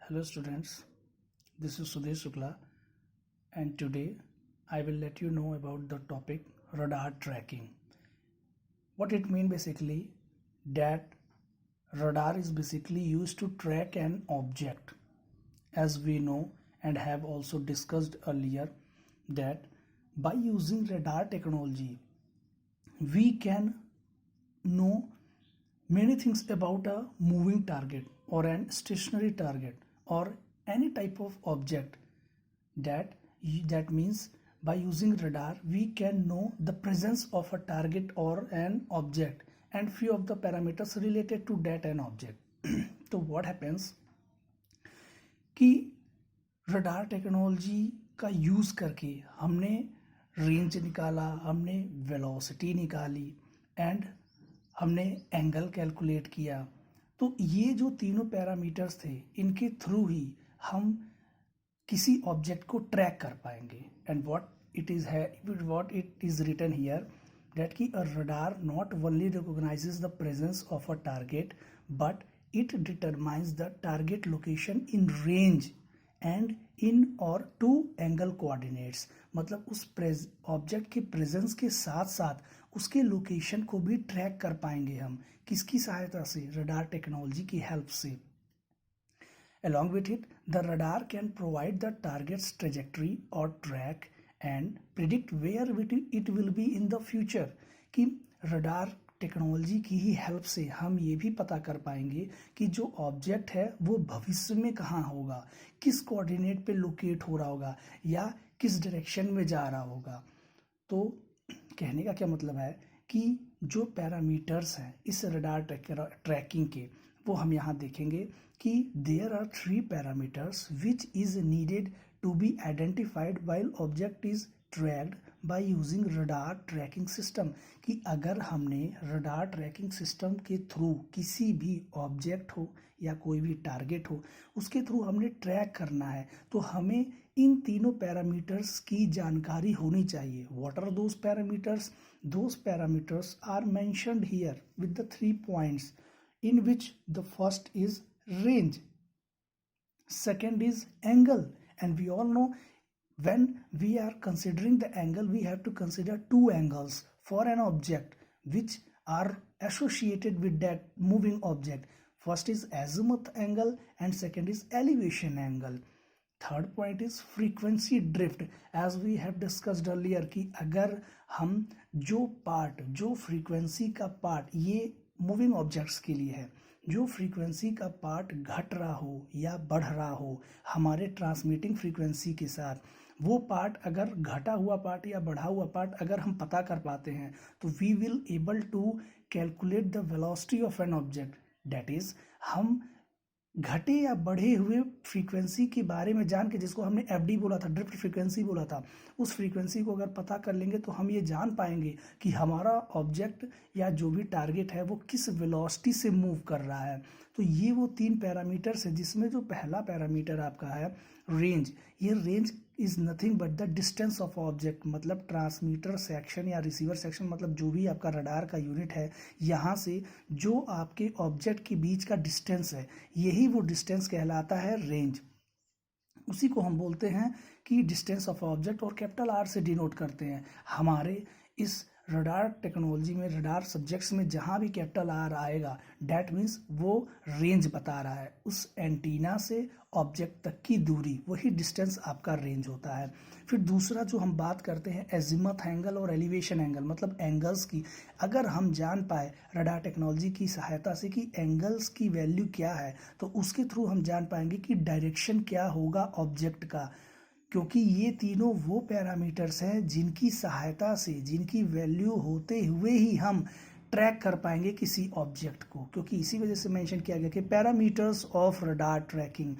Hello students, this is Sudhir Shukla and today I will let you know about the topic radar tracking. What it means basically that radar is basically used to track an object. As we know and have also discussed earlier that by using radar technology we can know many things about a moving target or an stationary target or any type of object that means by using radar we can know the presence of a target or an object and few of the parameters related to that an object. तो what happens कि radar technology का use करके हमने range निकाला, हमने velocity निकाली and हमने angle calculate किया. तो ये जो तीनों पैरामीटर्स थे इनके थ्रू ही हम किसी ऑब्जेक्ट को ट्रैक कर पाएंगे. And what it is written here that a radar not only recognizes the presence of a target but it determines the target location in range and in or two angle coordinates. मतलब उस object के presence के साथ साथ उसके location को भी track कर पाएंगे हम किसकी सहायता से, रडार टेक्नोलॉजी की हेल्प से. Along with it, the radar can provide the target's trajectory or track and predict where it will be in the future. कि रडार टेक्नोलॉजी की ही हेल्प से हम ये भी पता कर पाएंगे कि जो ऑब्जेक्ट है वो भविष्य में कहाँ होगा, किस कोऑर्डिनेट पे लोकेट हो रहा होगा या किस डायरेक्शन में जा रहा होगा. तो कहने का क्या मतलब है कि जो पैरामीटर्स हैं इस रडार ट्रैकिंग के वो हम यहाँ देखेंगे कि there are 3 parameters which is needed to be identified while object is tracked by using radar tracking system. कि अगर हमने रडार ट्रैकिंग सिस्टम के थ्रू किसी भी ऑब्जेक्ट हो या कोई भी टारगेट हो उसके थ्रू हमने ट्रैक करना है तो हमें इन तीनों पैरामीटर्स की जानकारी होनी चाहिए. What are those parameters? Those parameters are mentioned here with the 3 points in which the first is range, second is angle, and we all know when we are considering the angle we have to consider 2 angles for an object which are associated with that moving object. First is azimuth angle and second is elevation angle. Third point is frequency drift. As we have discussed earlier कि अगर हम जो frequency का part ये moving objects के लिए है, जो फ्रीक्वेंसी का पार्ट घट रहा हो या बढ़ रहा हो हमारे ट्रांसमिटिंग फ्रीक्वेंसी के साथ, वो पार्ट अगर घटा हुआ पार्ट या बढ़ा हुआ पार्ट अगर हम पता कर पाते हैं तो we will able to calculate the velocity of an object. That is हम घटे या बढ़े हुए फ्रीक्वेंसी के बारे में जान के, जिसको हमने एफडी बोला था, ड्रिफ्ट फ्रीक्वेंसी बोला था, उस फ्रीक्वेंसी को अगर पता कर लेंगे तो हम ये जान पाएंगे कि हमारा ऑब्जेक्ट या जो भी टारगेट है वो किस वेलोसिटी से मूव कर रहा है. तो ये वो 3 पैरामीटर्स है जिसमें जो पहला पैरामीटर आपका है रेंज. ये range is nothing but the distance of object. मतलब ट्रांसमीटर सेक्शन या रिसीवर सेक्शन, मतलब जो भी आपका रडार का यूनिट है यहाँ से जो आपके ऑब्जेक्ट के बीच का डिस्टेंस है यही वो डिस्टेंस कहलाता है रेंज. उसी को हम बोलते हैं कि डिस्टेंस ऑफ ऑब्जेक्ट और कैपिटल आर से डिनोट करते हैं. हमारे इस रडार टेक्नोलॉजी में, रडार सब्जेक्ट्स में जहाँ भी कैपिटल आर आएगा डैट मीन्स वो रेंज बता रहा है. उस एंटीना से ऑब्जेक्ट तक की दूरी, वही डिस्टेंस आपका रेंज होता है. फिर दूसरा जो हम बात करते हैं एजिमथ एंगल और एलिवेशन एंगल, मतलब एंगल्स की. अगर हम जान पाए रडार टेक्नोलॉजी की सहायता से कि एंगल्स की वैल्यू क्या है तो उसके थ्रू हम जान पाएंगे कि डायरेक्शन क्या होगा ऑब्जेक्ट का. क्योंकि ये तीनों वो पैरामीटर्स हैं जिनकी सहायता से, जिनकी वैल्यू होते हुए ही हम ट्रैक कर पाएंगे किसी ऑब्जेक्ट को, क्योंकि इसी वजह से मेंशन किया गया कि पैरामीटर्स ऑफ रडार ट्रैकिंग.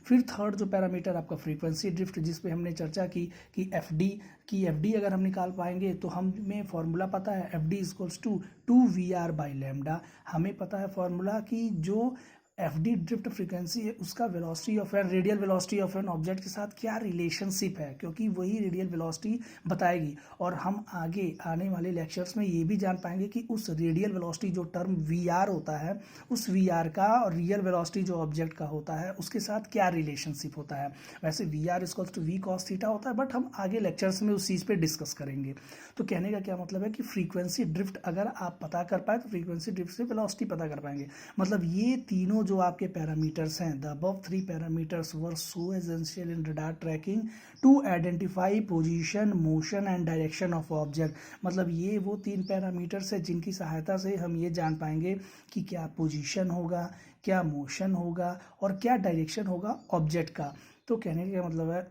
फिर थर्ड जो पैरामीटर आपका फ्रीक्वेंसी ड्रिफ्ट, जिस पे हमने चर्चा की कि एफडी अगर हम निकाल पाएंगे तो हमें फॉर्मूला पता है एफडी इक्वल्स टू 2 VR/λ. हमें पता है फॉर्मूला कि जो एफ डी ड्रिफ्ट फ्रीक्वेंसी है उसका velocity of an radial velocity of an object के साथ क्या रिलेशनशिप है, क्योंकि वही रेडियल वेलोसिटी बताएगी। और हम आगे आने वाले लेक्चर्स में ये भी जान पाएंगे कि उस रेडियल वेलोसिटी जो टर्म वी आर होता है, उस वी आर का और रियल वेलोसिटी जो ऑब्जेक्ट का होता है उसके साथ क्या रिलेशनशिप होता है। वैसे V R equals to V cos theta होता है, बट हम आगे लेक्चर्स में उस चीज़ पे डिस्कस करेंगे। तो कहने का क्या मतलब है कि फ्रीक्वेंसी ड्रिफ्ट अगर आप पता कर पाए तो फ्रीक्वेंसी ड्रिफ्ट से वेलोसिटी पता कर पाएंगे। मतलब ये तीनों जो आपके पैरामीटर्स हैं, the above 3 parameters were so essential in radar tracking to identify position, motion and direction of object. मतलब ये वो 3 पैरामीटर्स है जिनकी सहायता से हम ये जान पाएंगे कि क्या पोजीशन होगा, क्या मोशन होगा और क्या डायरेक्शन होगा ऑब्जेक्ट का। तो कहने का मतलब है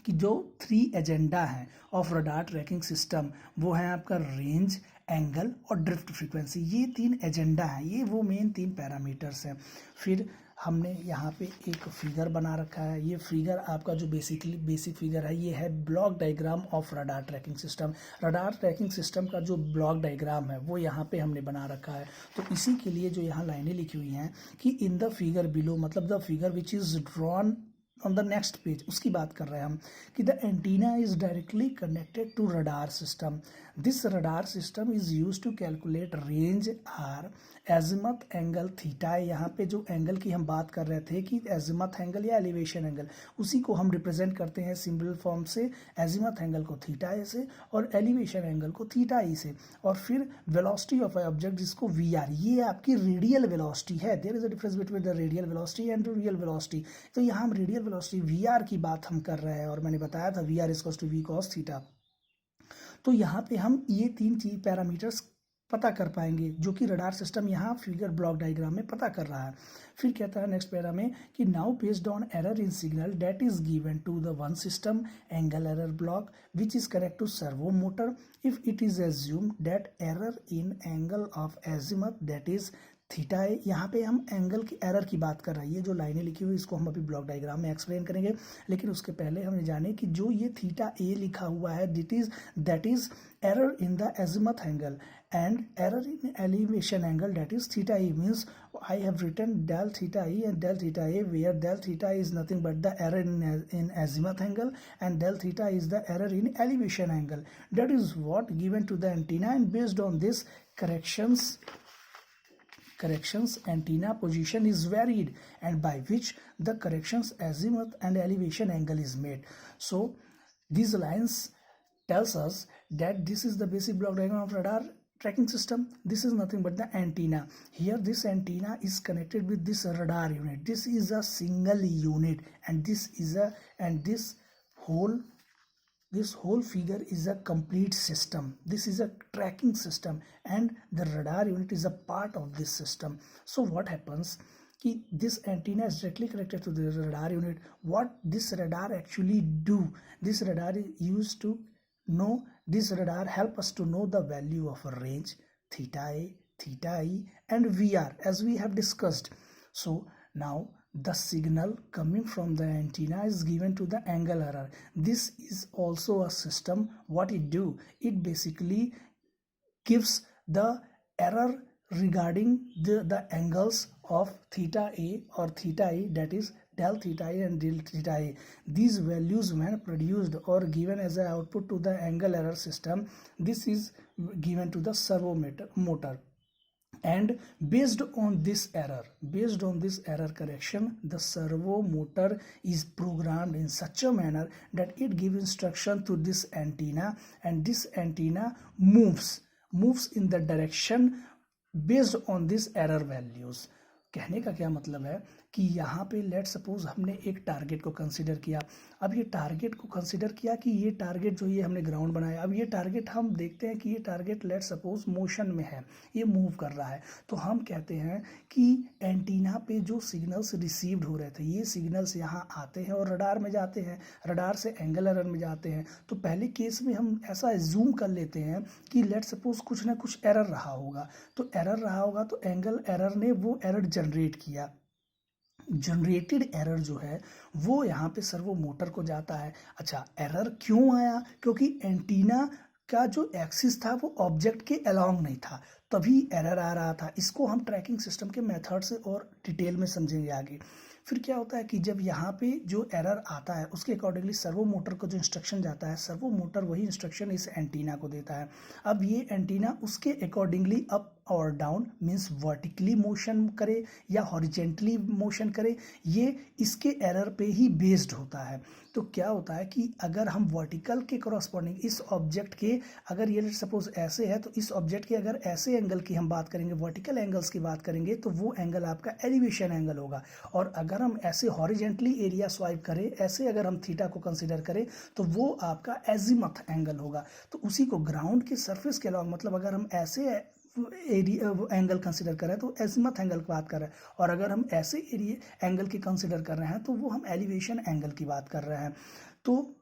कि जो 3 एजेंडा हैं ऑफ रडार ट्रैकिंग सिस्टम वो है आपका रेंज, एंगल और ड्रिफ्ट फ्रीक्वेंसी। ये 3 एजेंडा हैं, ये वो मेन 3 पैरामीटर्स हैं। फिर हमने यहाँ पे एक फिगर बना रखा है। ये फिगर आपका जो बेसिक फिगर है ये है block diagram of radar tracking system. Radar tracking system का जो ब्लॉक डायग्राम है वो यहाँ पे हमने बना रखा है। तो इसी के लिए जो यहाँ लाइनें लिखी हुई हैं कि इन द फिगर बिलो, मतलब the figure which is drawn on the next page, उसकी बात कर रहे हैं हम कि the antenna is directly connected to radar system. This radar system is use to calculate range R, azimuth angle theta. यहाँ पे जो एंगल की हम बात कर रहे थे कि एजिमथ एंगल या एलिवेशन एंगल, उसी को हम रिप्रेजेंट करते हैं सिंबल फॉर्म से। एजिमथ एंगल को थीटा ए से और एलिवेशन एंगल को थीटा ई से। और फिर वेलोसिटी ऑफ ऑब्जेक्ट जिसको वी आर, ये आपकी रेडियल वेलोसिटी है। There is a difference between the radial velocity and real velocity. तो यहाँ हम रेडियल वेलोसिटी वी आर की बात हम कर रहे हैं और मैंने बताया था V R is to V cos theta. तो यहाँ पे हम ये 3 चीज पैरामीटर्स पता कर पाएंगे जो कि रडार सिस्टम यहाँ फिगर ब्लॉक डायग्राम में पता कर रहा है। फिर कहता है नेक्स्ट पैरा में कि now based on error in signal that is given to the one system angle error block which is connect to servo motor, if it is assume that error in angle of azimuth that is theta A. यहाँ पे हम angle की error की बात कर रहे हैं। ये जो लाइनें लिखी हुई इसको हम अभी ब्लॉक डायग्राम में एक्सप्लेन करेंगे, लेकिन उसके पहले हमें जाने कि जो ये थीटा ए लिखा हुआ है that is error in the azimuth angle and error in elevation angle that is theta e, means I have written del theta e and del theta a, where del theta is nothing but the error in azimuth angle and del theta is the error in elevation angle. That is what given to the antenna, and based on this corrections antenna position is varied and by which the corrections azimuth and elevation angle is made. So these lines tells us that this is the basic block diagram of radar tracking system. This is nothing but the antenna. Here this antenna is connected with this radar unit. This is a single unit and this whole figure is a complete system. This is a tracking system and the radar unit is a part of this system. So what happens कि this antenna is directly connected to the radar unit. What this radar actually do? This radar is used to know, this radar help us to know the value of a range, theta a, theta e and VR as we have discussed. So now the signal coming from the antenna is given to the angle error. This is also a system. What it do? It basically gives the error regarding the angles of theta a or theta e, that is del theta a and del theta a. These values when produced or given as an output to the angle error system, this is given to the servo motor. And based on this error correction, the servo motor is programmed in such a manner that it gives instruction to this antenna and this antenna moves in the direction based on this error values. कहने का क्या मतलब है कि यहाँ पे let suppose हमने एक टारगेट को कंसीडर किया। अब ये टारगेट को कंसीडर किया कि ये टारगेट जो ये हमने ग्राउंड बनाया, अब ये टारगेट हम देखते हैं कि ये टारगेट लेट सपोज मोशन में है, ये मूव कर रहा है। तो हम कहते हैं कि एंटीना पे जो सिग्नल्स रिसीव्ड हो रहे थे ये सिग्नल्स यहाँ आते हैं और रडार में जाते हैं, रडार से एंगल एरर में जाते हैं। तो पहले केस में हम ऐसा एज्यूम कर लेते हैं कि लेट सपोज कुछ ना कुछ एरर रहा होगा, तो एरर रहा होगा तो एंगल एरर ने वो एरर जनरेट किया। जनरेटेड एरर जो है वो यहाँ पे सर्वो मोटर को जाता है। अच्छा, एरर क्यों आया? क्योंकि एंटीना का जो एक्सिस था वो ऑब्जेक्ट के अलोंग नहीं था। तभी एरर आ रहा था। इसको हम ट्रैकिंग सिस्टम के मेथड से और डिटेल में समझेंगे आगे। फिर क्या होता है कि जब यहाँ पे जो एरर आता है उसके अकॉर्डिंगली सर्वो मोटर को जो इंस्ट्रक्शन जाता है, सर्वो मोटर वही इंस्ट्रक्शन इस एंटीना को देता है। अब ये एंटीना उसके अकॉर्डिंगली अप और डाउन मीन्स वर्टिकली मोशन करे या हॉरिजेंटली मोशन करे, ये इसके एरर पे ही बेस्ड होता है। तो क्या होता है कि अगर हम वर्टिकल के करस्पॉन्डिंग इस ऑब्जेक्ट के, अगर ये सपोज ऐसे है तो इस ऑब्जेक्ट के अगर ऐसे एंगल की हम बात करेंगे, वर्टिकल एंगल्स की बात करेंगे, तो वो एंगल आपका एलिवेशन एंगल होगा। और अगर हम ऐसे हॉरिजेंटली एरिया स्वाइप करें, ऐसे अगर हम थीटा को कंसिडर करें, तो वो आपका एजिमथ एंगल होगा। तो उसी को ग्राउंड के सरफेस के अलॉन्ग, मतलब अगर हम ऐसे एरिया एंगल कंसिडर कर रहे हैं तो एजिमथ एंगल की बात कर रहे हैं, और अगर हम ऐसे एरिया एंगल की कंसिडर कर रहे हैं तो वो हम एलिवेशन एंगल की बात कर रहे हैं। तो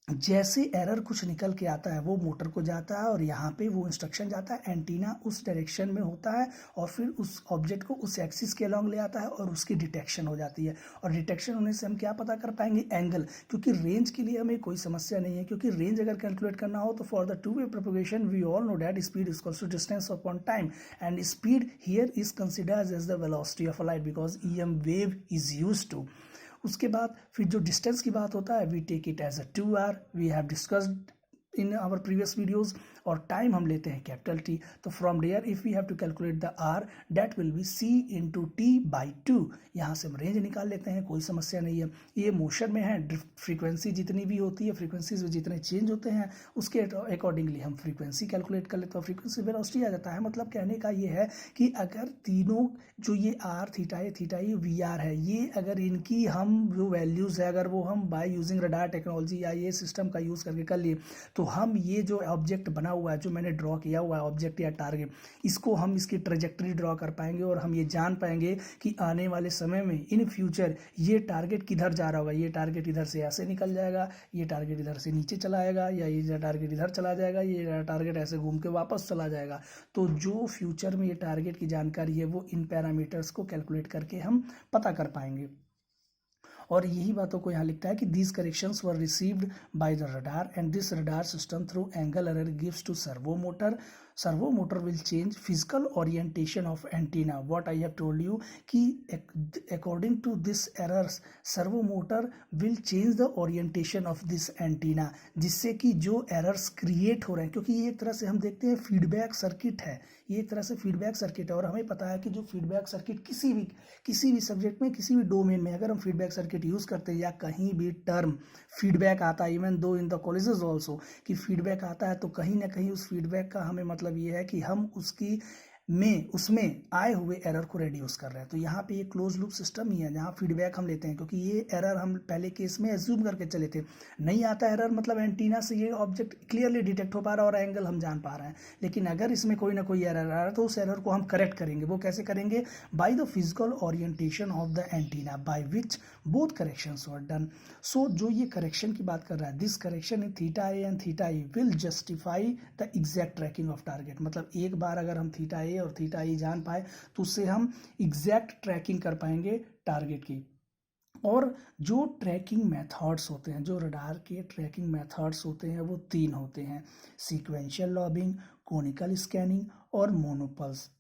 जैसे एरर कुछ निकल के आता है वो मोटर को जाता है और यहाँ पे वो इंस्ट्रक्शन जाता है, एंटीना उस डायरेक्शन में होता है और फिर उस ऑब्जेक्ट को उस एक्सिस के अलॉन्ग ले आता है और उसकी डिटेक्शन हो जाती है। और डिटेक्शन होने से हम क्या पता कर पाएंगे, एंगल, क्योंकि रेंज के लिए हमें कोई समस्या नहीं है, क्योंकि रेंज अगर कैलकुलेट करना हो तो for the two way propagation we all know that speed is equals to distance upon time, and speed here is considered as the velocity of light because EM wave is used to. उसके बाद फिर जो distance की बात होता है, we take it as a 2r, we have discussed in our previous videos. और time हम लेते हैं कैपिटल T। तो from there if we have to calculate the r, that will be c into T/2। यहाँ से हम range निकाल लेते हैं, कोई समस्या नहीं है। ये मोशन में है, फ्रीक्वेंसी जितनी भी होती है, फ्रीक्वेंसीज जितने चेंज होते हैं उसके अकॉर्डिंगली हम फ्रीक्वेंसी कैलकुलेट कर लेते हैं, फ्रीक्वेंसी वेलोसिटी आ जाता है। मतलब कहने का ये है कि अगर तीनों जो ये r थीटा ये VR है, ये अगर इनकी हम जो वैल्यूज़ है अगर वो हम बाय यूजिंग रडार टेक्नोलॉजी या ये सिस्टम का यूज़ करके कर लिए, तो हम ये जो ऑब्जेक्ट बना हुआ है, जो मैंने ड्रॉ किया हुआ है ऑब्जेक्ट या टारगेट, इसको हम इसकी ट्रेजेक्टरी ड्रॉ कर पाएंगे और हम ये जान पाएंगे कि आने वाले समय में इन फ्यूचर ये टारगेट किधर जा रहा होगा। ये टारगेट इधर से ऐसे निकल जाएगा, ये टारगेट इधर से नीचे चला आएगा, या ये टारगेट इधर चला जाएगा, ये टारगेट ऐसे घूम के वापस चला जाएगा। तो जो फ्यूचर में ये टारगेट की जानकारी है वो इन पैरामीटर्स को कैलकुलेट करके हम पता कर पाएंगे। और यही बातों को यहाँ लिखता है कि these corrections were received by the radar and this radar system through angle error gives to servo motor. Servo motor will change physical orientation of antenna. What I have told you कि according to this errors servo motor will change the orientation of this antenna, जिससे कि जो errors create हो रहे हैं, क्योंकि ये एक तरह से हम देखते हैं फीडबैक सर्किट है, ये एक तरह से फीडबैक सर्किट है। और हमें पता है कि जो फीडबैक सर्किट किसी भी सब्जेक्ट में, किसी भी डोमेन में अगर हम फीडबैक सर्किट यूज़ करते हैं या कहीं भी टर्म फीडबैक आता है, even though in the colleges also कि फीडबैक आता है, तो कहीं ना कहीं उस फीडबैक का हमें मतलब ये है कि हम उसमें आए हुए एरर को रिड्यूस कर रहे हैं। तो यहाँ पे ये क्लोज लूप सिस्टम ही है जहाँ फीडबैक हम लेते हैं, क्योंकि ये एरर हम पहले केस में एज्यूम करके चले थे, नहीं आता एरर मतलब एंटीना से ये ऑब्जेक्ट क्लियरली डिटेक्ट हो पा रहा है और एंगल हम जान पा रहे हैं। लेकिन अगर इसमें कोई ना कोई एरर आ रहा है तो उस एरर को हम करेक्ट करेंगे। वो कैसे करेंगे, by the physical orientation of the antenna by which both corrections were done. So जो ये करेक्शन की बात कर रहा है, this correction in theta A and theta E will justify the exact tracking of target. मतलब एक बार अगर हम थीटा ए और थीटा ई जान पाए तो उससे हम एग्जैक्ट ट्रैकिंग कर पाएंगे टारगेट की। और जो ट्रैकिंग मेथड्स होते हैं, जो रडार के ट्रैकिंग मेथड्स होते हैं वो 3 होते हैं, सीक्वेंशियल लॉबिंग, कोनिकल स्कैनिंग और मोनोपल्स।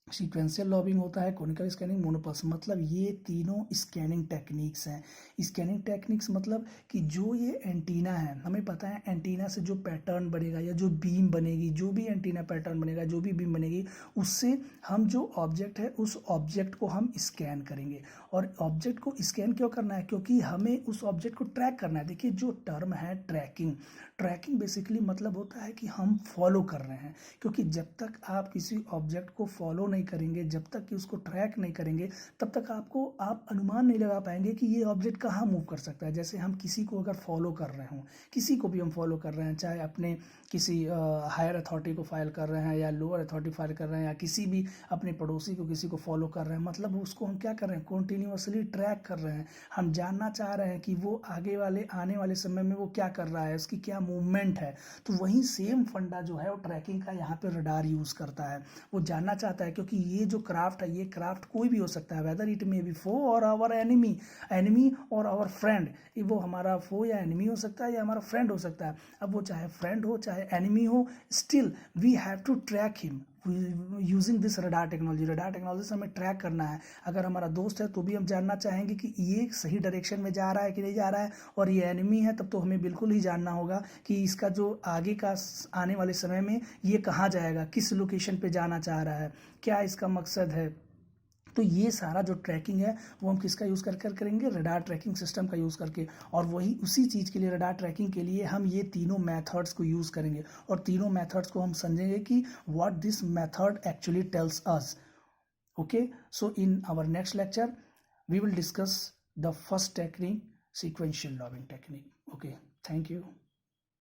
सीक्वेंशियल लॉबिंग होता है, कोनिकल स्कैनिंग, मोनोपल्स, मतलब ये तीनों स्कैनिंग टेक्निक्स हैं। स्कैनिंग टेक्निक्स मतलब कि जो ये एंटीना है, हमें पता है एंटीना से जो पैटर्न बनेगा या जो बीम बनेगी, जो भी एंटीना पैटर्न बनेगा, जो भी बीम बनेगी, उससे हम जो ऑब्जेक्ट है उस ऑब्जेक्ट को हम स्कैन करेंगे। और ऑब्जेक्ट को स्कैन क्यों करना है, क्योंकि हमें उस ऑब्जेक्ट को ट्रैक करना है। देखिए जो टर्म है ट्रैकिंग बेसिकली मतलब होता है कि हम फॉलो कर रहे हैं, क्योंकि जब तक आप किसी ऑब्जेक्ट को फॉलो नहीं करेंगे, जब तक कि उसको ट्रैक नहीं करेंगे, तब तक आप अनुमान नहीं लगा पाएंगे कि ये ऑब्जेक्ट कहाँ मूव कर सकता है। जैसे हम किसी को अगर फॉलो कर रहे हों, किसी को भी हम फॉलो कर रहे हैं, चाहे अपने किसी हायर अथॉरिटी को फाइल कर रहे हैं या लोअर अथॉरिटी फाइल कर रहे हैं, या किसी भी अपने पड़ोसी को किसी को फॉलो कर रहे हैं, मतलब उसको हम क्या कर रहे हैं, कॉन्टीन्यूसली ट्रैक कर रहे हैं। हम जानना चाह रहे हैं कि वो आने वाले समय में वो क्या कर रहा है, उसकी क्या मूवमेंट है। तो वही सेम फंडा जो है वो ट्रैकिंग का यहाँ पे रडार यूज़ करता है। वो जानना चाहता है, क्योंकि ये जो क्राफ्ट है, ये क्राफ्ट कोई भी हो सकता है, वेदर इट मे बी फो और आवर एनिमी और आवर फ्रेंड। वो हमारा फो या एनिमी हो सकता है या हमारा फ्रेंड हो सकता है। अब वो चाहे फ्रेंड हो चाहे एनिमी हो, still we have to track him. Using this radar technology से हमें ट्रैक करना है। अगर हमारा दोस्त है तो भी हम जानना चाहेंगे कि ये सही डायरेक्शन में जा रहा है कि नहीं जा रहा है, और ये एनिमी है तब तो हमें बिल्कुल ही जानना होगा कि इसका जो आगे का आने वाले समय में ये कहाँ जाएगा, किस लोकेशन पे जाना चाह रहा है, क्या इसका मकसद है। तो ये सारा जो ट्रैकिंग है वो हम किसका यूज़ कर करेंगे, रडार ट्रैकिंग सिस्टम का यूज़ करके। और वही उसी चीज़ के लिए, रडार ट्रैकिंग के लिए हम ये तीनों मेथड्स को यूज़ करेंगे, और तीनों मेथड्स को हम समझेंगे कि what this method actually tells us. Okay, so in our next lecture we will discuss the first technique, sequential logging technique. Okay, thank you.